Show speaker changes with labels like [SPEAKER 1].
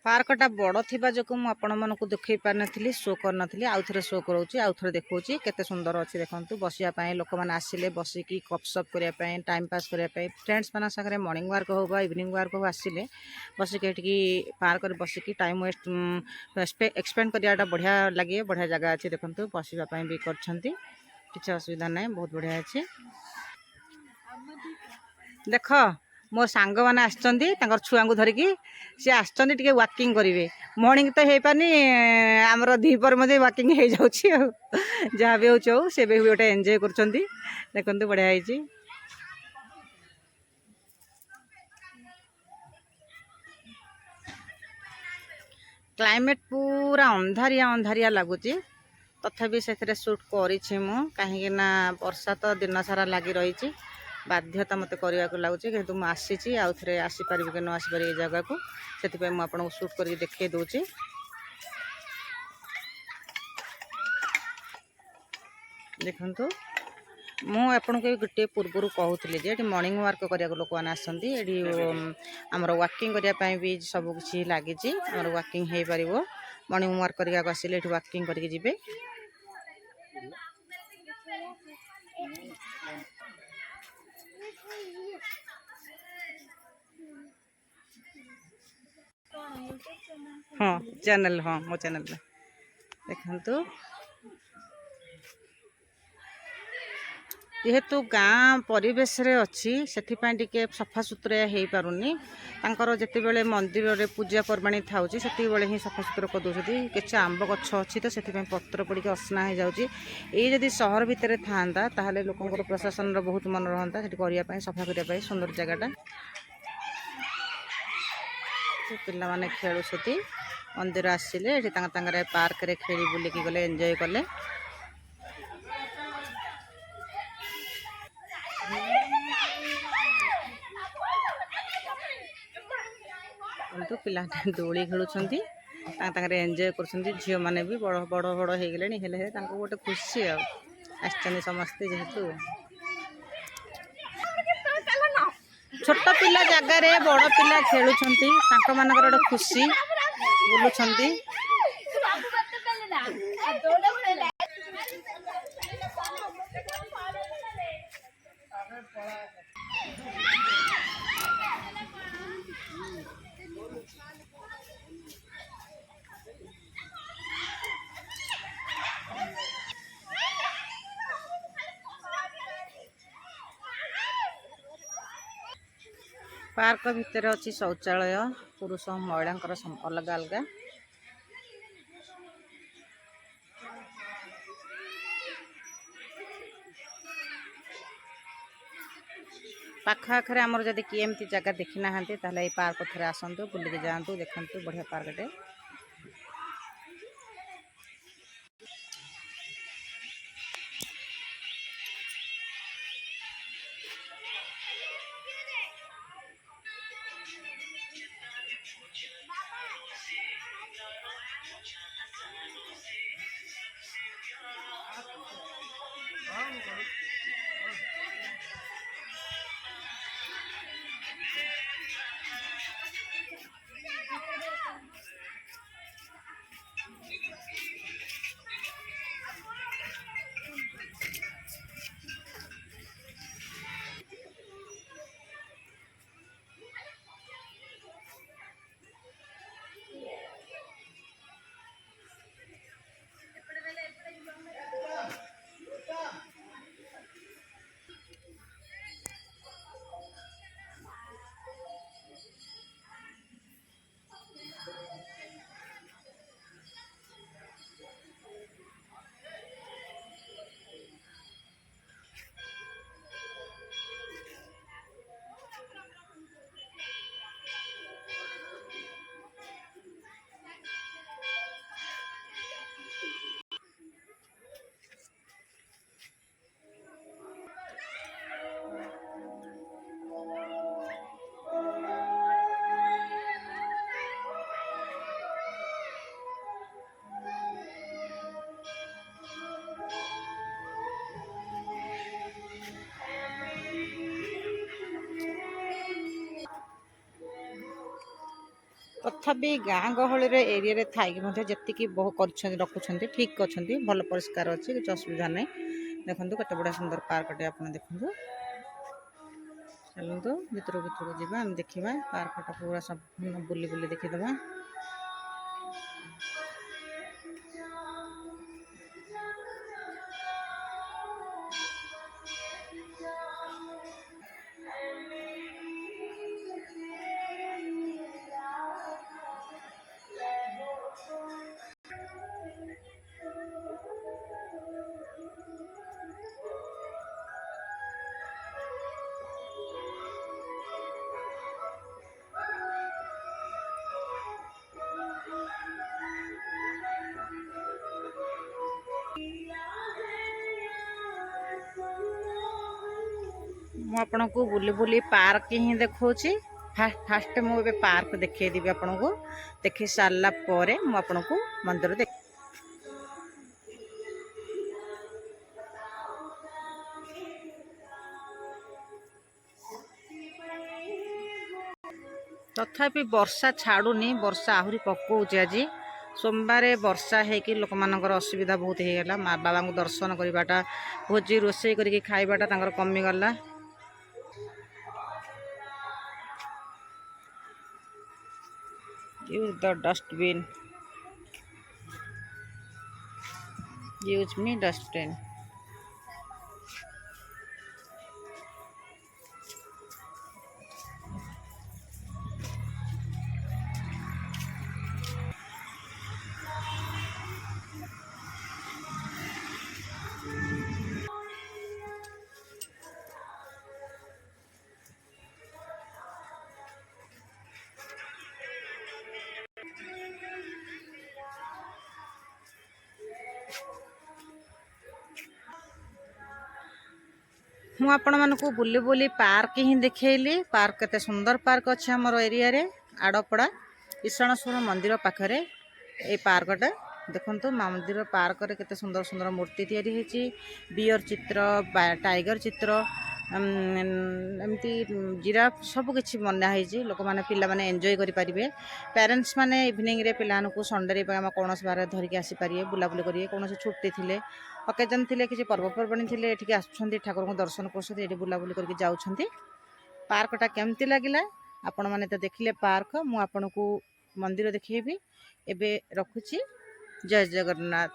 [SPEAKER 1] पार्कटा बड़ थिबा जो मु आपण मानकु देखै पार नथिली शो कर नथिली आउ थरे शो करूची आउ थरे देखौची केते सुंदर अछि देखंतु बसिया पई लोक माने आसिले बसिकी गपसप करिया पई टाइम पास करिया पई फ्रेंड्स माना सागरे मॉर्निंग वॉक हो बा इवनिंग वॉक हो आसिले बसिकी एठकी पार्क रे बसिकी टाइम वेस्ट एक्सपेंड करियाटा बढ़िया लागे बढ़िया जगह अछि देखंतु बसिबा पई भी करछंती किछ असुविधा नै बहुत बढ़िया अछि देख मो सांग मैंने आसर छुआ को धरिकी सी आसके वाकिंग करेंगे मर्णिंग तो हो पानी आमर दीपर वाकिंग हो जाऊँ जहाँ भी हूँ से भी गोटे एंजॉय कर देखते बढ़िया है क्लाइमेट पूरा अंधारिया अंधारिया लगुच तथापि से सुट करी मु कहीं वर्षा तो दिन सारा लगी रही बाध्यता मत करने को लगुच कितु मुझे आउ थे आसीपारि कि न आसीपार ये जगह को से मुझे शूट करके देखे दूसरी देखु मुझे गोटे पूर्वर कहूली जे मॉर्निंग वॉक करने लोक मैंने आसती आमर वॉकिंग करने भी सब किसी लगी वॉकिंग हो पार मॉर्निंग वॉक करने आसिले वॉकिंग करके जिबे हाँ चैनल हाँ मो चैनल देखु जेहेतु गाँ परिवेश रे अच्छी से सफा सुतुरा हो पारुनी जिते बड़े मंदिर रे पूजा पर्वाणी था से ही सफा सुतुरा कर दूसरी किसी आंब गछ अच्छी तो से पत्र पड़ असना हो जाऊँगी ये जदि सहर भितर था ताहले लोकंर प्रशासन बहुत मन रहा करने सफा करने सुंदर जगहटा पिला माने खेलुछती मंदिर आसिले पार्क रे खेली बुलिकी गले एंजॉय कले पिला दोली खेलुछंती एंजॉय कर झील मैंने भी बड़ बड़ बड़ हो गले गोटे खुशी आसचंदी समस्ते जेहेतु छोट पिला जगार बड़ पिला खेलुछंती मानकर गोटे खुशी बुलुछंती पार्क भितर अच्छी शौचालय पुरुष महिला अलग अलग पाख आखरे आमर जदि किए एमती जगह देखी ना ताले पार्क थे आसतु बुलिक जातु देखु बढ़िया पार्कटे तथापि गाँ गहली एरिया थी जी बहुत रखुच्च ठीक अच्छा भल परिष्कार अच्छी किसी असुविधा नहीं। देखो केते बड़ा सुंदर पार्कटे आप देखो चलते भितर भितर जावा आम देखा पार्कटा पूरा सब बुली बुली देखीदे। मु आपन को बुली बुली पार्क ही देखौछि। फास्ट मुझे पार्क देखदेवी आपन को देखी सारा पर मुझे मंदिर देख तथापि वर्षा छाड़ुनी वर्षा आहरी पकाउछि। आज सोमवार वर्षा होकि लोक मानकर असुविधा बहुत होगा। माँ बाबा को दर्शन करवाटा भोजी रोषे करके खाइबाटा तांकर कमिगला। Use the dustbin, use me dustbin. मु आपण मानकु बुली बुली पार्क ही देखैली। पार्क केते सुंदर पार्क अच्छे हमर एरिया रे आड़पड़ा ईशानेश्वर मंदिर पाखरे ए पार्कटा देखंतु। मंदिर पार्क रे केते सुंदर सुंदर मूर्ति तैयारी हेची, बियर चित्र, टाइगर चित्र, एमती जिराफ सब किछि बना हेची। लोक माने पिला माने एन्जॉय करि परिबे। पेरेंट्स माने इवनिंग रे पिलान को संडे रे हम कोनोस बारे धरिके आसी परिबे, बुला बुली करिवे। कोनोस छुट्टी थिले, ओकेजन थिले, किछि पर्वपर्वणी थिले एठिके आछुछंती, ठाकुर को दर्शन करछंती, एठी बुला बुली करके जाउछंती। पार्कटा केमती लागिला आपण माने त देखिले पार्क। मु आपण को मंदिर देखैबी। एबे रखुची। जय जगन्नाथ।